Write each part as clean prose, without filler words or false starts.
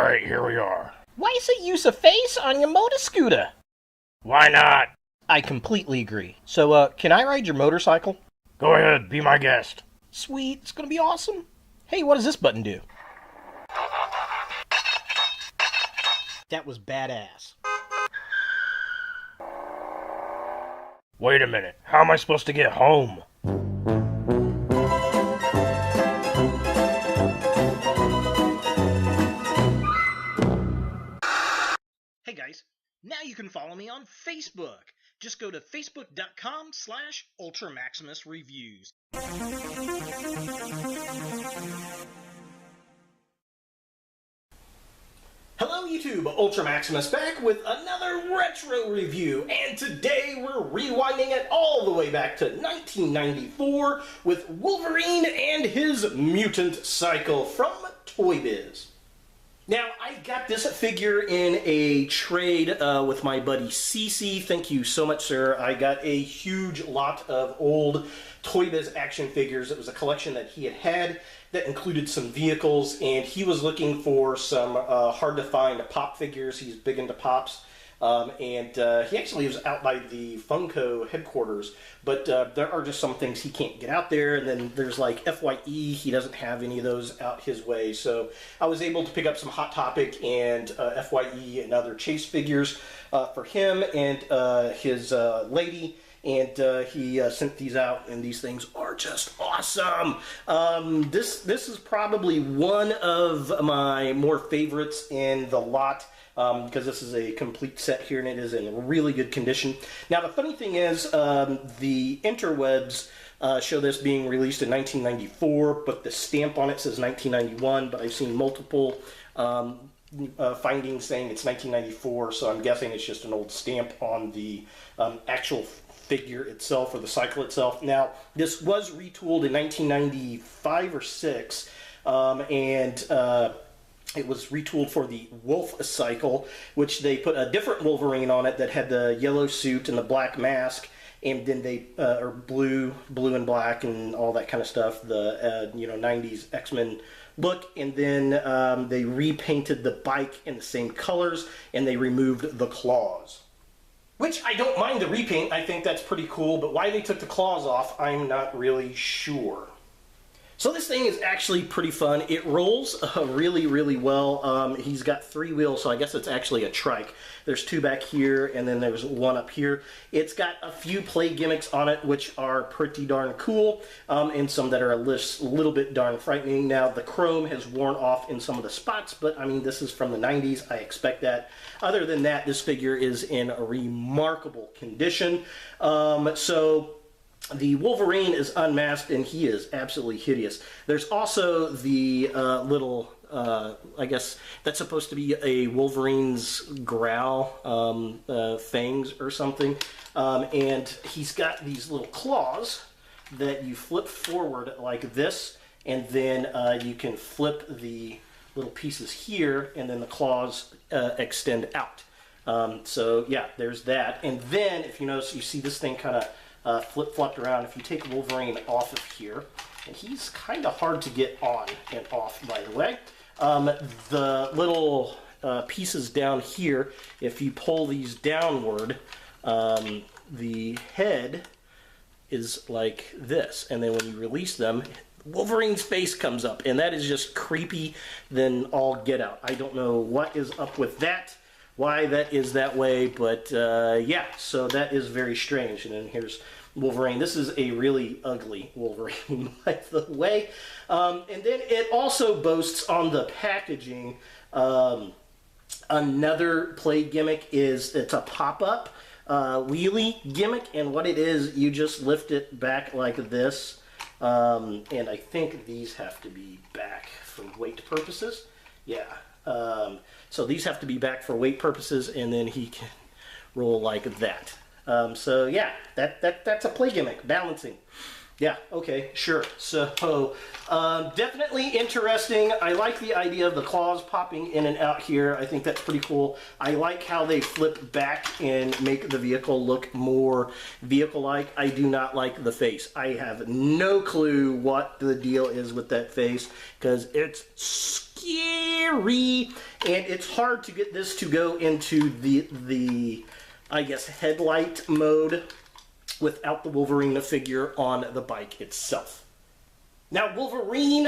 Alright, here we are. Why is it use a face on your motor scooter? Why not? I completely agree. So, can I ride your motorcycle? Go ahead, be my guest. Sweet, it's gonna be awesome. Hey, what does this button do? That was badass. Wait a minute, how am I supposed to get home? Hey guys, now you can follow me on Facebook. Just go to facebook.com/UltraMaximusReviews. Hello YouTube, Ultra Maximus back with another retro review, and today we're rewinding it all the way back to 1994 with Wolverine and his Mutantcycle from Toy Biz. Now, I got this figure in a trade with my buddy CC. Thank you so much, sir. I got a huge lot of old Toy Biz action figures. It was a collection that he had that included some vehicles, and he was looking for some hard-to-find pop figures. He's big into pops. And he actually lives out by the Funko headquarters, but there are just some things he can't get out there, and then there's like FYE, he doesn't have any of those out his way, so I was able to pick up some Hot Topic and FYE and other chase figures for him and his lady, and he sent these out, and these things are just awesome. This is probably one of my more favorites in the lot, because this is a complete set here and it is in really good condition. Now the funny thing is, the interwebs show this being released in 1994, but the stamp on it says 1991, but I've seen multiple findings saying it's 1994, so I'm guessing it's just an old stamp on the actual figure itself, or the cycle itself. Now, this was retooled in 1995 or 6, and it was retooled for the Wolf Cycle, which they put a different Wolverine on it that had the yellow suit and the black mask, and then they, or blue and black and all that kind of stuff, the, 90s X-Men look, and then they repainted the bike in the same colors, and they removed the claws. Which, I don't mind the repaint, I think that's pretty cool, but why they took the claws off, I'm not really sure. So this thing is actually pretty fun. It rolls really, really well. He's got 3 wheels, so I guess it's actually a trike. There's 2 back here, and then there's 1 up here. It's got a few play gimmicks on it, which are pretty darn cool, and some that are a little bit darn frightening. Now, the chrome has worn off in some of the spots, but I mean, this is from the 90s. I expect that. Other than that, this figure is in a remarkable condition. The Wolverine is unmasked, and he is absolutely hideous. There's also the little, I guess that's supposed to be a Wolverine's growl, fangs or something. And he's got these little claws that you flip forward like this, and then you can flip the little pieces here, and then the claws extend out. So yeah, there's that. And then, if you notice, you see this thing kind of flip-flopped around. If you take Wolverine off of here, and he's kind of hard to get on and off, by the way. The little pieces down here, if you pull these downward, the head is like this, and then when you release them, Wolverine's face comes up, and that is just creepy than all get out. I don't know what is up with that, why that is that way, but yeah, so that is very strange. And then here's Wolverine. This is a really ugly Wolverine, by the way. And then it also boasts on the packaging, another play gimmick is it's a pop-up wheelie gimmick, and what it is, you just lift it back like this, and I think these have to be back for weight purposes. Yeah. So these have to be back for weight purposes, and then he can roll like that. So yeah, that's a play gimmick, balancing. Yeah, okay, sure. So, definitely interesting. I like the idea of the claws popping in and out here. I think that's pretty cool. I like how they flip back and make the vehicle look more vehicle-like. I do not like the face. I have no clue what the deal is with that face, because it's scary, and it's hard to get this to go into the I guess, headlight mode without the Wolverine figure on the bike itself. Now, Wolverine,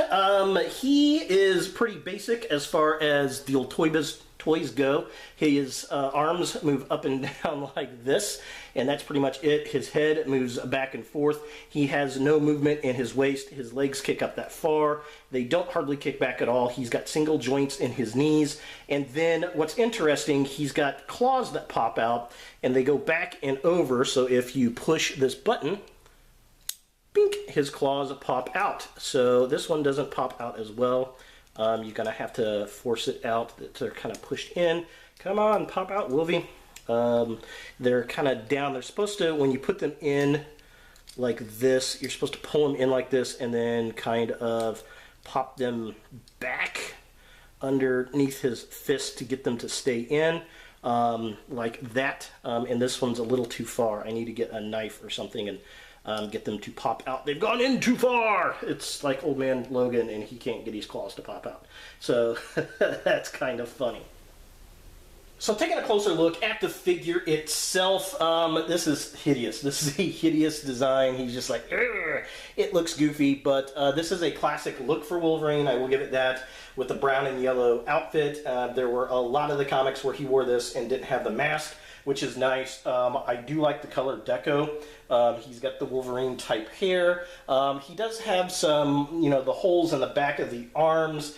he is pretty basic as far as the old toys go. His arms move up and down like this, and that's pretty much it. His head moves back and forth. He has no movement in his waist. His legs kick up that far. They don't hardly kick back at all. He's got single joints in his knees. And then what's interesting, he's got claws that pop out, and they go back and over. So if you push this button, bink, his claws pop out. So this one doesn't pop out as well. You're going to have to force it out. They're kind of pushed in. Come on, pop out, Wolvie. They're kind of down. They're supposed to, when you put them in like this, you're supposed to pull them in like this and then kind of pop them back underneath his fist to get them to stay in, like that. And this one's a little too far. I need to get a knife or something and get them to pop out. They've gone in too far! It's like Old Man Logan, and he can't get his claws to pop out. So that's kind of funny. So taking a closer look at the figure itself, this is hideous. This is a hideous design. He's just like, "Urgh." It looks goofy, but this is a classic look for Wolverine. I will give it that, with the brown and yellow outfit. There were a lot of the comics where he wore this and didn't have the mask, which is nice. I do like the color deco. He's got the Wolverine type hair. He does have some, the holes in the back of the arms,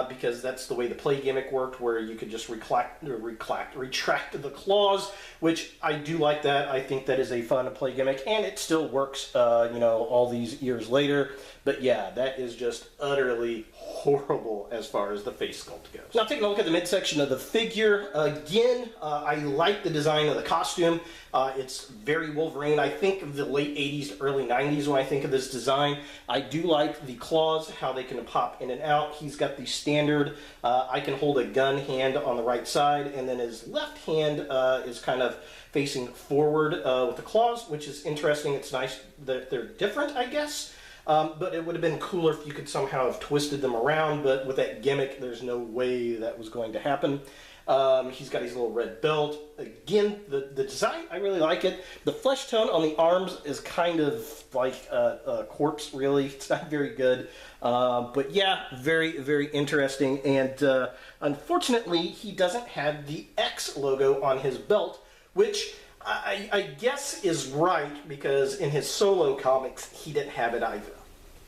because that's the way the play gimmick worked, where you could just retract the claws, which I do like that. I think that is a fun play gimmick, and it still works, all these years later. But yeah, that is just utterly horrible as far as the face sculpt goes. Now taking a look at the midsection of the figure, again, I like the design of the costume. It's very Wolverine. I think of the late 80s to early 90s when I think of this design. I do like the claws, how they can pop in and out. He's got the standard, I can hold a gun hand on the right side, and then his left hand is kind of facing forward with the claws, which is interesting. It's nice that they're different, I guess. But it would have been cooler if you could somehow have twisted them around, but with that gimmick, there's no way that was going to happen. He's got his little red belt. Again, the design, I really like it. The flesh tone on the arms is kind of like a corpse, really. It's not very good. But yeah, very, very interesting. And unfortunately, he doesn't have the X logo on his belt, which I guess is right, because in his solo comics, he didn't have it either.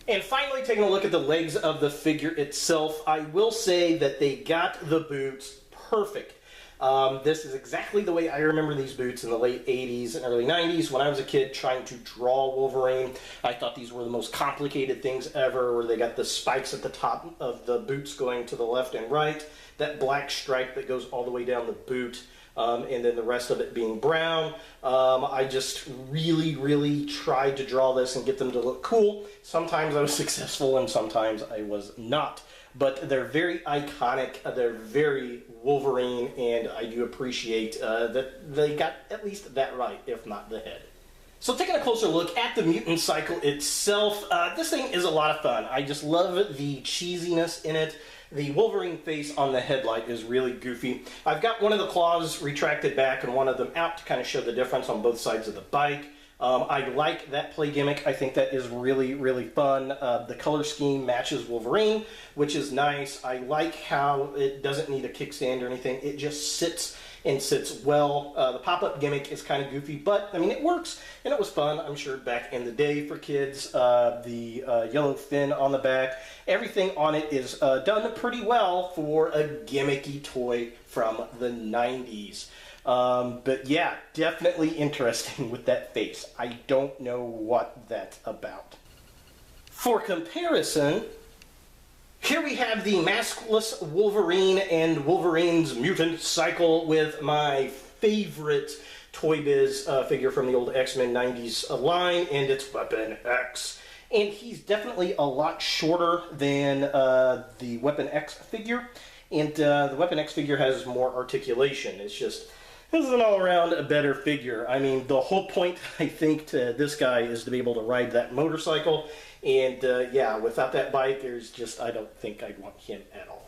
And finally, taking a look at the legs of the figure itself, I will say that they got the boots perfect. This is exactly the way I remember these boots in the late 80s and early 90s when I was a kid trying to draw Wolverine. I thought these were the most complicated things ever, where they got the spikes at the top of the boots going to the left and right, that black stripe that goes all the way down the boot, and then the rest of it being brown. I just really, really tried to draw this and get them to look cool. Sometimes I was successful and sometimes I was not. But they're very iconic, they're very Wolverine, and I do appreciate that they got at least that right, if not the head. So taking a closer look at the Mutantcycle itself, this thing is a lot of fun. I just love the cheesiness in it. The Wolverine face on the headlight is really goofy. I've got one of the claws retracted back and one of them out to kind of show the difference on both sides of the bike. I like that play gimmick. I think that is really, really fun. The color scheme matches Wolverine, which is nice. I like how it doesn't need a kickstand or anything. It just sits and sits well. The pop-up gimmick is kind of goofy, but I mean, it works, and it was fun, I'm sure, back in the day for kids. The yellow fin on the back, everything on it is done pretty well for a gimmicky toy from the 90s. But yeah, definitely interesting with that face. I don't know what that's about. For comparison, here we have the maskless Wolverine and Wolverine's Mutantcycle with my favorite Toy Biz figure from the old X-Men 90s line, and it's Weapon X. and he's definitely a lot shorter than the Weapon X figure, and the Weapon X figure has more articulation. It's just, this is an all-around a better figure. I mean, the whole point, I think, to this guy is to be able to ride that motorcycle, and yeah, without that bike, there's just, I don't think I'd want him at all.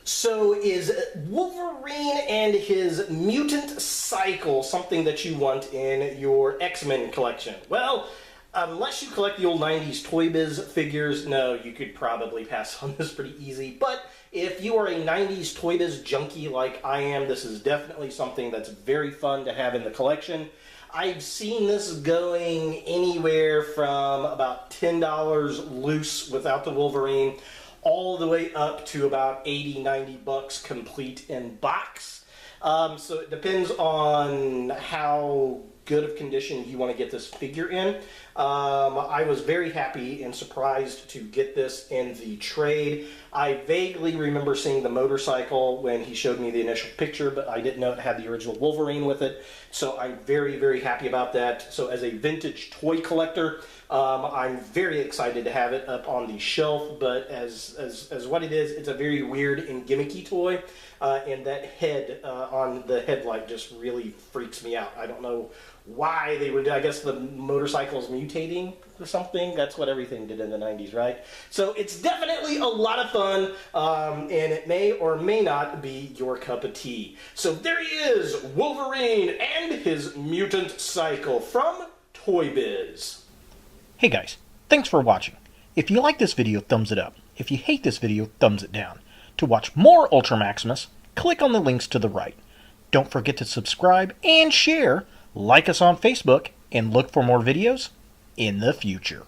So is Wolverine and his mutant cycle something that you want in your X-Men collection? Well, unless you collect the old 90s Toy Biz figures, no, you could probably pass on this pretty easy. But if you are a 90s Toy Biz junkie like I am, this is definitely something that's very fun to have in the collection. I've seen this going anywhere from about $10 loose without the Wolverine, all the way up to about $80-$90 complete in box. So it depends on how good of condition you want to get this figure in. I was very happy and surprised to get this in the trade. I vaguely remember seeing the motorcycle when he showed me the initial picture, but I didn't know it had the original Wolverine with it. So I'm very, very happy about that. So as a vintage toy collector, I'm very excited to have it up on the shelf, but as what it is, it's a very weird and gimmicky toy, and that head on the headlight just really freaks me out. I don't know why they would, I guess the motorcycle's mutating or something. That's what everything did in the 90s, right? So it's definitely a lot of fun, and it may or may not be your cup of tea. So there he is, Wolverine and his mutant cycle from Toy Biz. Hey guys, thanks for watching. If you like this video, thumbs it up. If you hate this video, thumbs it down. To watch more Ultra Maximus, click on the links to the right. Don't forget to subscribe and share, like us on Facebook, and look for more videos in the future.